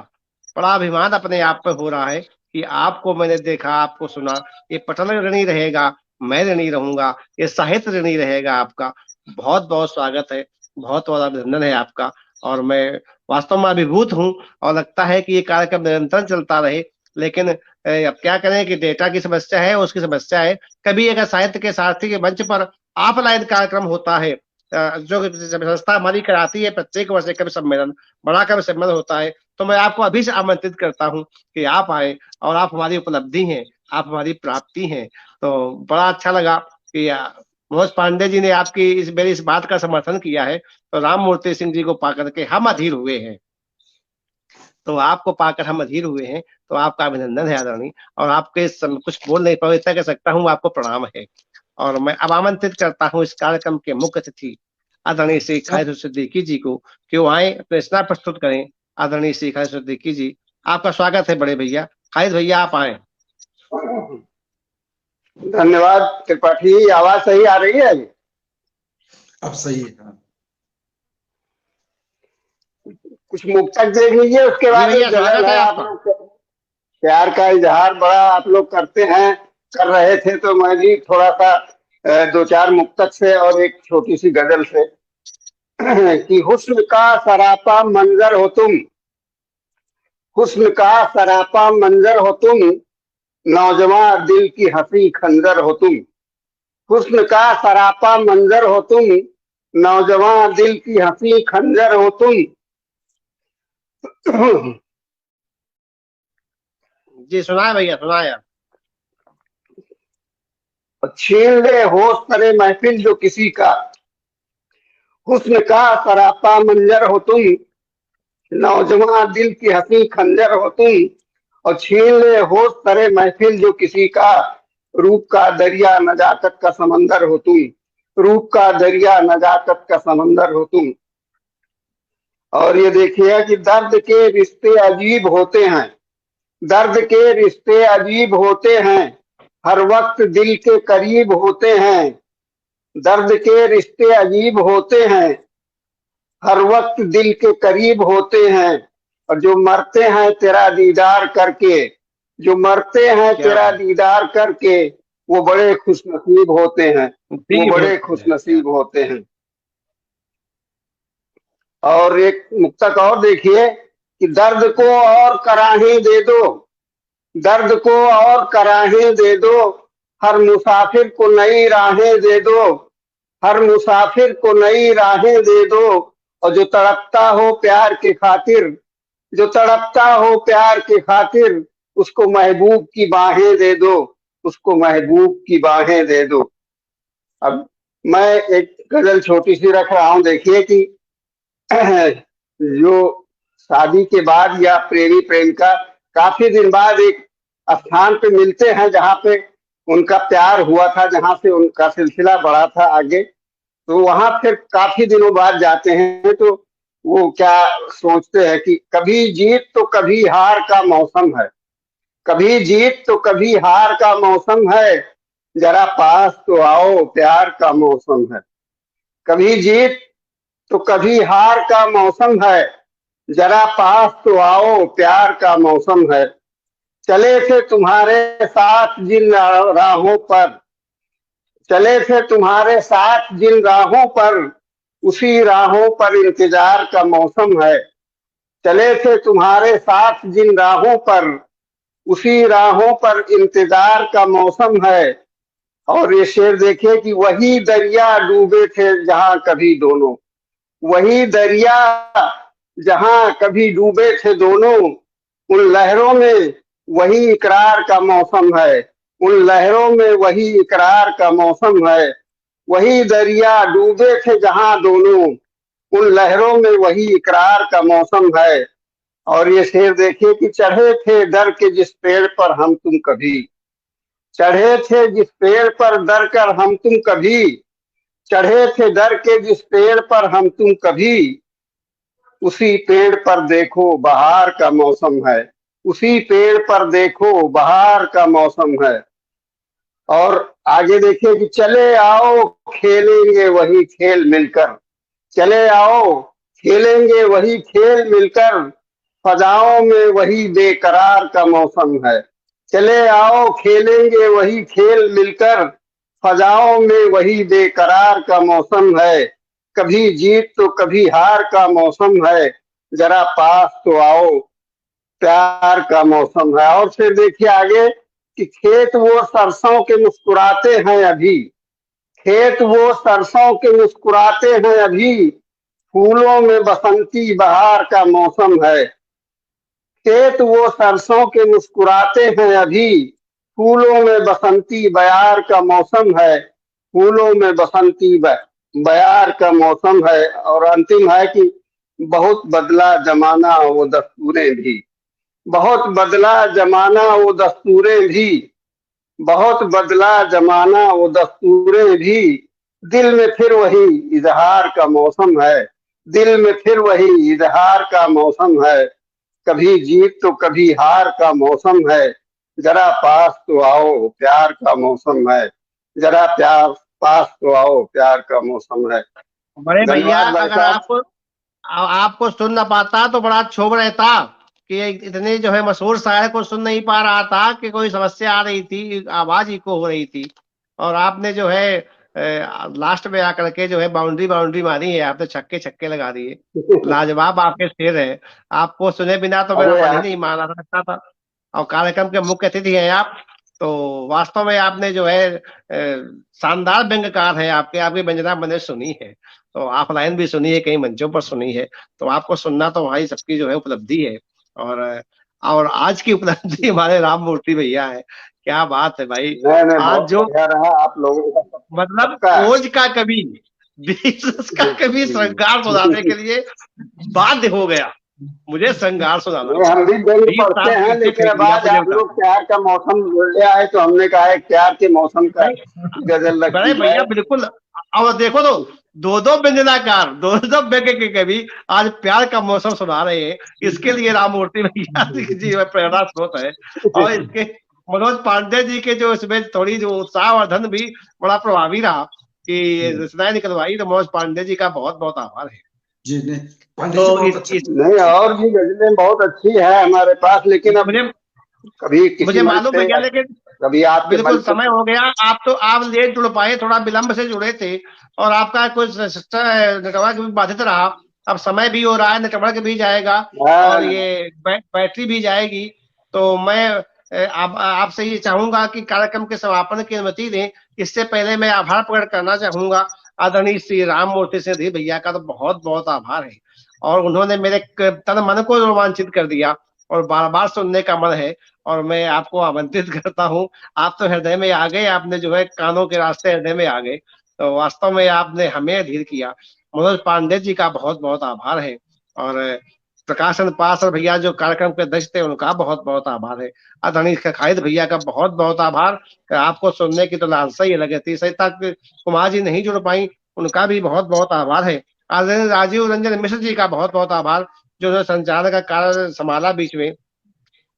बड़ा अभिमान अपने आप पे हो रहा है कि आपको मैंने देखा, आपको सुना। ये पटल ऋणी रहेगा, मैं ऋणी रहूंगा, ये साहित्य ऋणी रहेगा आपका। बहुत बहुत स्वागत है, बहुत बहुत अभिनंदन है आपका। और मैं वास्तव में अभिभूत हूँ और लगता है कि ये कार्यक्रम निरंतर चलता रहे। लेकिन अब क्या करें कि डेटा की समस्या है, उसकी समस्या है। कभी अगर साहित्य के सारथी के मंच पर ऑफलाइन कार्यक्रम होता है, जो संस्था हमारी कराती है प्रत्येक वर्ष कवि सम्मेलन, बड़ा कवि सम्मेलन होता है, तो मैं आपको अभी से आमंत्रित करता हूँ कि आप आए। और आप हमारी उपलब्धि हैं, आप हमारी प्राप्ति हैं। तो बड़ा अच्छा लगा कि मनोज पांडे जी ने आपकी मेरी इस बात का समर्थन किया है। तो राम मूर्ति सिंह जी को पाकर के हम अधीर हुए हैं। तो आपको पाकर हम अधीर हुए हैं। तो आपका अभिनंदन है आदरणीय। और आपके कुछ बोल नहीं पाऊँ, इतना कह सकता हूँ आपको प्रणाम है। और मैं अब आमंत्रित करता हूँ इस कार्यक्रम के मुख्य अतिथि आदरणीय श्री खालिद सिद्दीकी जी को कि वो आए अपने स्नार प्रस्तुत करें। आदरणीय श्री खालिद सिद्दीकी जी, आपका स्वागत है बड़े भैया। खालिद भैया आप आए। धन्यवाद त्रिपाठी जी। आवाज सही आ रही है? अब सही है। कुछ मुक्तक देख लीजिए, उसके बाद एक गजल है। आप लोग प्यार का इजहार बड़ा आप लोग करते हैं, कर रहे थे, तो मैं भी थोड़ा सा दो चार मुक्तक से और एक छोटी सी गजल से कि हुस्न का सरापा मंजर हो तुम, हुस्न का सरापा मंजर हो तुम, नौजवान दिल की हंसी खंजर हो तुम। हुस्न का सरापा मंजर हो तुम, नौजवान दिल की हंसी खंजर हो तुम। जी सुनाए भैया, सुनाए। छीन ले होश करे महफिल जो किसी का, हुस्न का सरापा मंजर हो तुम, नौजवान दिल की हंसी खंजर हो तुम। और छीन ले होश करे महफिल जो किसी का, रूप का दरिया नजाकत का समंदर हो तुम, रूप का दरिया नजाकत का समंदर हो तुम। और ये देखिए कि दर्द के रिश्ते अजीब होते हैं, दर्द के रिश्ते अजीब होते हैं, हर वक्त दिल के करीब होते हैं। दर्द के रिश्ते अजीब होते हैं, हर वक्त दिल के करीब होते हैं। और जो मरते हैं तेरा दीदार करके, जो मरते हैं तेरा दीदार करके, वो बड़े खुशनसीब होते हैं, वो बड़े खुशनसीब होते हैं। और एक मुक्तक और देखिए कि दर्द को और कराहें दे दो, दर्द को और कराहें दे दो, हर मुसाफिर को नई राहें दे दो, हर मुसाफिर को नई राहें दे दो। और जो तड़पता हो प्यार के खातिर, जो तड़पता हो प्यार के खातिर, उसको महबूब की बाहें दे दो, उसको महबूब की बाहें दे दो। अब मैं एक गजल छोटी सी रख रहा हूं। देखिए कि जो शादी के बाद या प्रेमी प्रेमिका काफी दिन बाद एक स्थान पे मिलते हैं जहाँ पे उनका प्यार हुआ था, जहाँ से उनका सिलसिला बढ़ा था आगे, तो वहां फिर काफी दिनों बाद जाते हैं तो वो क्या सोचते हैं कि कभी जीत तो कभी हार का मौसम है, कभी जीत तो कभी हार का मौसम है, जरा पास तो आओ प्यार का मौसम है। कभी जीत तो कभी हार का मौसम है, जरा पास तो आओ प्यार का मौसम है। चले थे तुम्हारे साथ जिन राहों पर, चले थे तुम्हारे साथ जिन राहों पर, उसी राहों पर इंतजार का मौसम है। चले थे तुम्हारे साथ जिन राहों पर, उसी राहों पर इंतजार का मौसम है। और ये शेर देखिए कि वही दरिया डूबे थे जहां कभी दोनों, वही दरिया जहां कभी डूबे थे दोनों, उन लहरों में वही इकरार का मौसम है। उन लहरों में वही इकरार का मौसम है। वही दरिया डूबे थे जहां दोनों, उन लहरों में वही इकरार का मौसम है। और ये शेर देखिए कि चढ़े थे डर के जिस पेड़ पर हम तुम कभी, चढ़े थे जिस पेड़ पर डर कर हम तुम कभी, चढ़े थे डर के जिस पेड़ पर हम तुम कभी, उसी पेड़ पर देखो बहार का मौसम है। उसी पेड़ पर देखो बहार का मौसम है। और आगे देखिए कि चले आओ खेलेंगे वही खेल मिलकर, चले आओ खेलेंगे वही खेल मिलकर, फजाओं में वही बेकरार का मौसम है। चले आओ खेलेंगे वही खेल मिलकर, फजाओं में वही बेकरार का मौसम है। कभी जीत तो कभी हार का मौसम है। जरा पास तो आओ प्यार का मौसम है। और फिर देखिए आगे कि खेत वो सरसों के मुस्कुराते हैं अभी, खेत वो सरसों के मुस्कुराते हैं अभी, फूलों में बसंती बहार का मौसम है। खेत वो सरसों के मुस्कुराते हैं अभी, फूलों में बसंती बयार का मौसम है। फूलों में बसंती बयार का मौसम है। और अंतिम है कि बहुत बदला जमाना वो दस्तूरें भी, बहुत बदला जमाना वो दस्तूरें भी, बहुत बदला जमाना वो दस्तूरें भी, दिल में फिर वही इजहार का मौसम है। दिल में फिर वही इजहार का मौसम है। कभी जीत तो कभी हार का मौसम है। जरा पास तो आओ प्यार का मौसम है। जरा प्यार पास तो आओ प्यार का मौसम है। बड़े भैया धन्यवाद भाई अगर साहब। आपको सुन ना पाता तो बड़ा क्षोभ रहता कि इतने जो है मशहूर शायर को सुन नहीं पा रहा था कि कोई समस्या आ रही थी, आवाज इको हो रही थी। और आपने जो है लास्ट में आकर के जो है बाउंड्री बाउंड्री मारी है, आपने छक्के छक्के लगा दिए। लाजवाब आपके शेर है। आपको सुने बिना तो मेरा अरे मन ही यार नहीं माना सकता था। और कार्यक्रम के मुख्य अतिथि हैं आप, तो वास्तव में आपने जो है शानदार व्यंग्यकार है। आपके आपकी व्यंजना मैंने सुनी है, तो ऑफलाइन भी सुनी है, कई मंचों पर सुनी है। तो आपको सुनना तो भाई सबकी जो है उपलब्धि है। और आज की उपलब्धि हमारे राम मूर्ति भैया है। क्या बात है भाई। नहीं नहीं, आज बहुत जो बढ़िया रहा आप लोगों का मतलब सबका। ओज का कवि, बीस का कवि श्रृंगार सुनाने के लिए बाध्य हो गया मुझे श्रृंगार सुनाना। नहीं, हम भी व्यंग 20 पढ़ते साल हैं, पीछे लेकिन फेंक अब दिया आज मुझे आप उठा लोग के। प्यार का मौसम ले आए तो हमने कहा है प्यार के मौसम का नहीं, गजल रख बड़े दी भैया जाए। बिल्कुल। और देखो तो दो दो व्यंजनाकार, दो दो व्यंग्य के कवि आज प्यार का मौसम सुना रहे हैं। इसके लिए राम मूर्ति भैया जी वह प्रेरणा स्रोत है। और इसके मनोज पांडे जी के जो इसमें थोड़ी जो उत्साहवर्धन भी बड़ा प्रभावी रहा कि रचनाएं निकलवाई, तो मनोज पांडे जी का बहुत बहुत आभार है। जी नहीं, पांडे जी तो बहुत अच्छा नहीं, और भी गजलें बहुत अच्छी है हमारे पास, लेकिन अब मुझे कभी किसी मुझे मंच मालूम पे, भैया, लेकिन कभी आपके बिल्कुल मंच पे। समय हो गया। आप लेट जुड़ पाए, थोड़ा विलंब से जुड़े थे और आपका कुछ नेटवर्क भी बाधित रहा। अब समय भी हो रहा है, नेटवर्क भी जाएगा और हाँ, ये बैटरी भी जाएगी। तो मैं आपसे ये चाहूंगा कि कार्यक्रम के समापन की अनुमति दें। इससे पहले मैं आभार प्रकट करना चाहूंगा आदरणीय श्री राम मूर्ति सिंह भैया का। तो बहुत बहुत आभार है, और उन्होंने मेरे तन मन को रोमांचित कर दिया और बार बार सुनने का मन है। और मैं आपको आमंत्रित करता हूँ। आप तो हृदय में आ गए, आपने जो है कानों के रास्ते हृदय में आ गए। तो वास्तव में आपने हमें अधीर किया। मनोज पांडे जी का बहुत बहुत आभार है। और प्रकाशन पास भैया जो कार्यक्रम के अध्यक्ष थे, उनका बहुत बहुत आभार है। आदरणीय खालिद भैया का बहुत बहुत आभार। आपको सुनने की तो लालसा ही लगे थी, सही तक कुमार जी नहीं जुड़ पाई, उनका भी बहुत बहुत आभार है। आदरणीय राजीव रंजन मिश्र जी का बहुत बहुत आभार, जो संचालक का कार्य संभाला बीच में।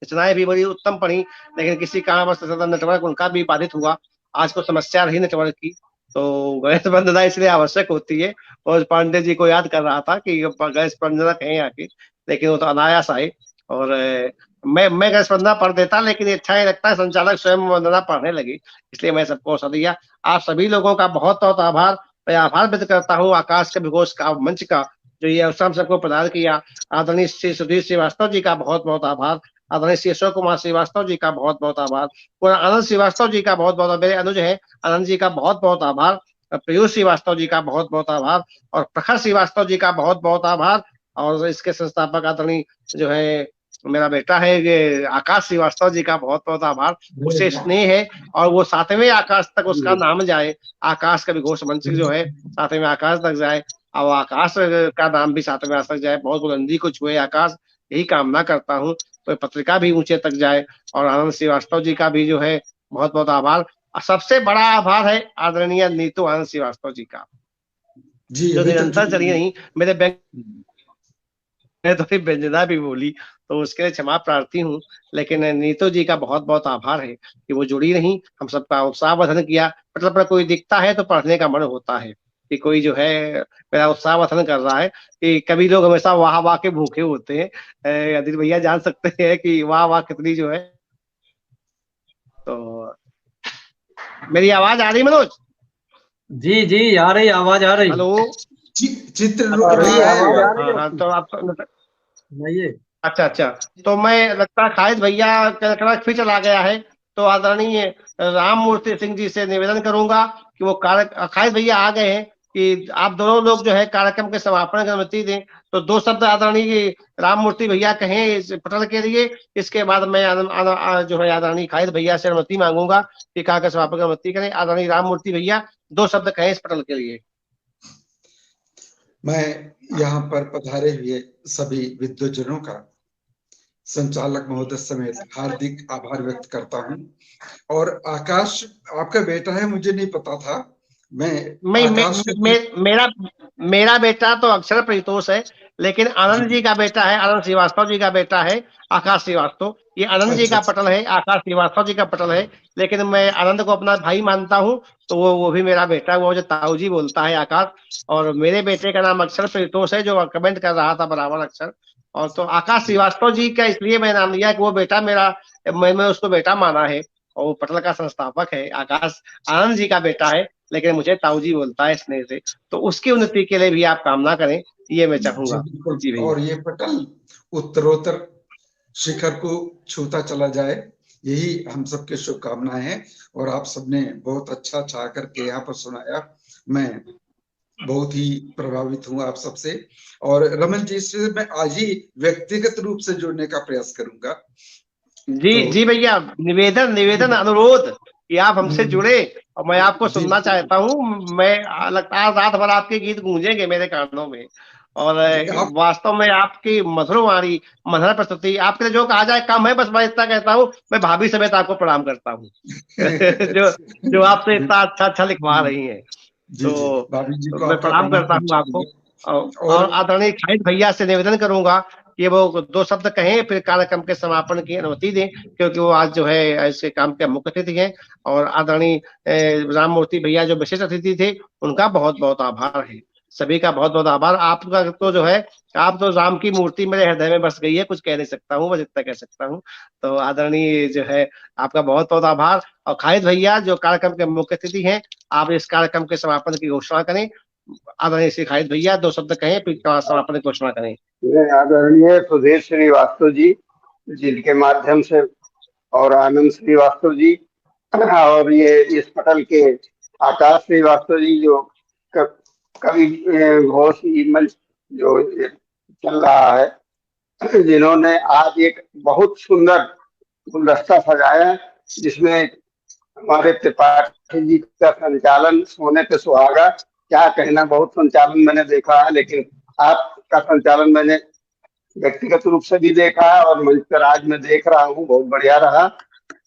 रचनाएं भी बड़ी उत्तम पढ़ी, लेकिन किसी कारणवश नेटवर्क उनका भी बाधित हुआ। आज को समस्या रही नेटवर्क की, तो गणेश वंदना इसलिए आवश्यक होती है। और पांडे जी को याद कर रहा था कि गणेश वंदना कहें आके लेकिन वो तो अनायास आए। और मैं अगर स्पंदना पढ़ देता, लेकिन ये अच्छा नहीं लगता है संचालक स्वयं वंदना पढ़ने लगी, इसलिए मैं सबको अवसर दिया। आप सभी लोगों का बहुत बहुत आभार। मैं आभार व्यक्त करता हूँ आकाश कवि घोष का मंच का, जो ये अवसर हम सबको प्रदान किया। आदरणीय श्री सुधीर श्रीवास्तव जी का बहुत बहुत आभार। आदरणीय श्री अशोक कुमार श्रीवास्तव जी का बहुत बहुत आभार। पूरा आनंद श्रीवास्तव जी का बहुत बहुत, मेरे अनुज है आनंद जी का बहुत बहुत आभार। पीयूष श्रीवास्तव जी का बहुत बहुत आभार। और प्रखर श्रीवास्तव जी का बहुत बहुत आभार। और इसके संस्थापक आदरणीय जो है मेरा बेटा है ये आकाश श्रीवास्तव जी का बहुत बहुत आभार। उसे स्नेह है और वो 7वें आकाश तक उसका नाम जाए, आकाश कवि घोष मंच जो है 7वें आकाश तक जाए, और आकाश का नाम भी 7वें आकाश तक जाए, बहुत बुलंदी को छुए आकाश, यही कामना करता हूँ। तो पत्रिका भी ऊंचे तक जाए। और आनंद श्रीवास्तव जी का भी जो है बहुत बहुत आभार। सबसे बड़ा आभार है आदरणीय नीतू आनंद श्रीवास्तव जी का, जी जो निरंतर चली रही मेरे बैंक में, थोड़ी व्यंजना भी बोली तो उसके लिए क्षमा प्रार्थी हूँ। लेकिन नीतू जी का बहुत बहुत आभार है कि वो जुड़ी रही, हम सबका उत्साहवर्धन किया। मतलब कोई दिखता है तो पढ़ने का मन होता है कि कोई जो है मेरा उत्साहवर्धन कर रहा है। कि कभी लोग हमेशा वाह वाह के भूखे होते हैं, अदिल भैया जान सकते हैं कि वाह वाह कितनी जो है। तो मेरी आवाज आ रही मनोज? जी जी आ रही, आवाज आ रही। हेलो, चित्र रुक रही है। हाँ तो आप नहीं, अच्छा अच्छा, तो मैं लगता है खालिद भैया का फिर चला गया है। तो आदरणीय राम मूर्ति सिंह जी से निवेदन करूंगा कि वो खालिद भैया आ गए हैं कि आप दोनों लोग जो है कार्यक्रम के समापन की अनुमति दें। तो 2 शब्द आदरणीय राम मूर्ति भैया कहें इस पटल के लिए। इसके बाद मैं जो है आदरणीय खालिद भैया से अनुमति मांगूंगा कि कार्यक्रम समापन की अनुमति करें। आदरणीय राम मूर्ति भैया 2 शब्द कहें इस पटल के लिए। मैं यहाँ पर पधारे हुए सभी विद्वजनों का, संचालक महोदय समेत हार्दिक आभार व्यक्त करता हूँ। और आकाश आपका बेटा है, मुझे नहीं पता था। मेरा बेटा तो अक्षर परितोष है, लेकिन आनंद जी का बेटा है, आनंद श्रीवास्तव जी का बेटा है आकाश श्रीवास्तव। ये आनंद जी का पटल है, आकाश श्रीवास्तव जी का पटल है। लेकिन मैं आनंद को अपना भाई मानता हूँ, तो वो भी मेरा बेटा है, वो जो ताऊ जी बोलता है आकाश। और मेरे बेटे का नाम अक्षर परितोष है, जो कमेंट कर रहा था बराबर अक्षर। और तो आकाश श्रीवास्तव जी का इसलिए मैं नाम लिया कि वो बेटा मेरा, मैंने उसको बेटा माना है। और वो पटल का संस्थापक है। आकाश आनंद जी का बेटा है, लेकिन मुझे ताऊ जी बोलता है स्नेह से। तो उसकी उन्नति के लिए भी आप कामना करें, ये मैं चाहूंगा। जी भैया। और ये पटल उत्तरोत्तर शिखर को छूता चला जाए, यही हम सबके शुभकामनाएं हैं। और आप सबने बहुत अच्छा चाह करके यहाँ पर सुनाया, मैं बहुत ही प्रभावित हूँ आप सबसे। और रमन जी से मैं आज ही व्यक्तिगत रूप से जुड़ने का प्रयास करूंगा। जी तो, जी भैया, निवेदन अनुरोध कि आप हमसे जुड़े और मैं आपको सुनना चाहता हूँ। मैं लगता है रात भर आपके गीत गूंजेंगे मेरे कानों में। और वास्तव में आपकी मधुर वाणी, मधुर प्रस्तुति, आपके लिए जो कहा जाए कम है। बस मैं इतना कहता हूँ, मैं भाभी समेत आपको प्रणाम करता हूँ जो आपसे इतना अच्छा लिखवा रही है। तो मैं प्रणाम करता हूँ आपको। और आदरणीय खालिद भैया से निवेदन करूंगा कि वो 2 शब्द कहें, फिर कार्यक्रम के समापन की अनुमति दें, क्योंकि वो आज जो है ऐसे काम के मुख्य अतिथि हैं। और आदरणीय राम मूर्ति भैया जो विशेष अतिथि थे, उनका बहुत बहुत आभार है। सभी का बहुत बहुत आभार। आपका तो जो है, आप तो राम की मूर्ति मेरे हृदय में बस गई है, कुछ कह नहीं सकता हूँ, बस इतना कह सकता हूँ। तो आदरणीय जो है आपका बहुत बहुत आभार। और खालिद भैया जो कार्यक्रम के मुख्य अतिथि हैं, आप इस कार्यक्रम के समापन की घोषणा करें। आदरणीय श्री खालिद भैया 2 शब्द कहें, फिर समापन की घोषणा करें। आदरणीय सुधीर श्रीवास्तव जी, जिनके माध्यम से, और आनंद श्रीवास्तव जी, और ये इस पटल के आकाश श्रीवास्तव जी, जो कवि घोष मंच जो चल रहा है, जिन्होंने आज एक बहुत सुंदर गुलदस्ता सजाया, जिसमें हमारे त्रिपाठी जी का संचालन सोने पे सुहागा। क्या कहना, बहुत संचालन मैंने देखा है, लेकिन आपका संचालन मैंने व्यक्तिगत रूप से भी देखा है और मंच पर आज मैं देख रहा हूँ, बहुत बढ़िया रहा।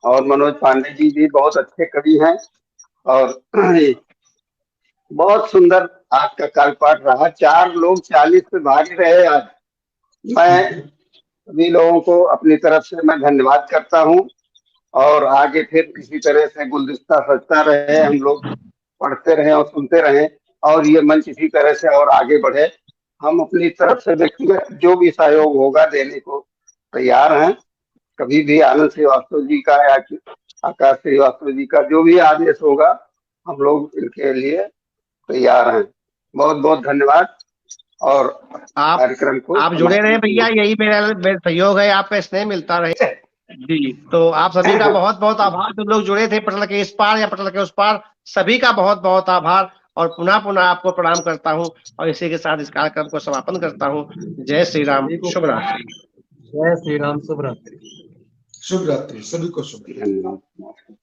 और मनोज पांडे जी भी बहुत अच्छे कवि हैं और बहुत सुंदर आपका कालपाठ रहा। 4 लोग 40 पे भारी रहे आज। मैं सभी लोगों को अपनी तरफ से मैं धन्यवाद करता हूँ। और आगे फिर इसी तरह से गुलदस्ता सजता रहे, हम लोग पढ़ते रहे और सुनते रहे, और ये मंच इसी तरह से और आगे बढ़े। हम अपनी तरफ से व्यक्तिगत जो भी सहयोग होगा देने को तैयार हैं। कभी भी आनंद श्रीवास्तव जी का या आकाश श्रीवास्तव जी का जो भी आदेश होगा हम लोग इनके लिए तैयार हैं। बहुत बहुत धन्यवाद। और कार्यक्रम को आप जुड़े रहे भैया, यही मेरा सहयोग है, आपका स्नेह मिलता रहे जी। तो आप सभी का बहुत बहुत आभार, जो लोग जुड़े थे पटल के इस पार या पटल के उस पार, सभी का बहुत बहुत आभार और पुनः पुनः आपको प्रणाम करता हूँ और इसी के साथ इस कार्यक्रम को समापन करता हूँ। जय श्री राम, शुभ रात्रि। जय श्री राम, शुभ रात्रि। शुभ रात्रि, सभी को शुभ। धन्यवाद।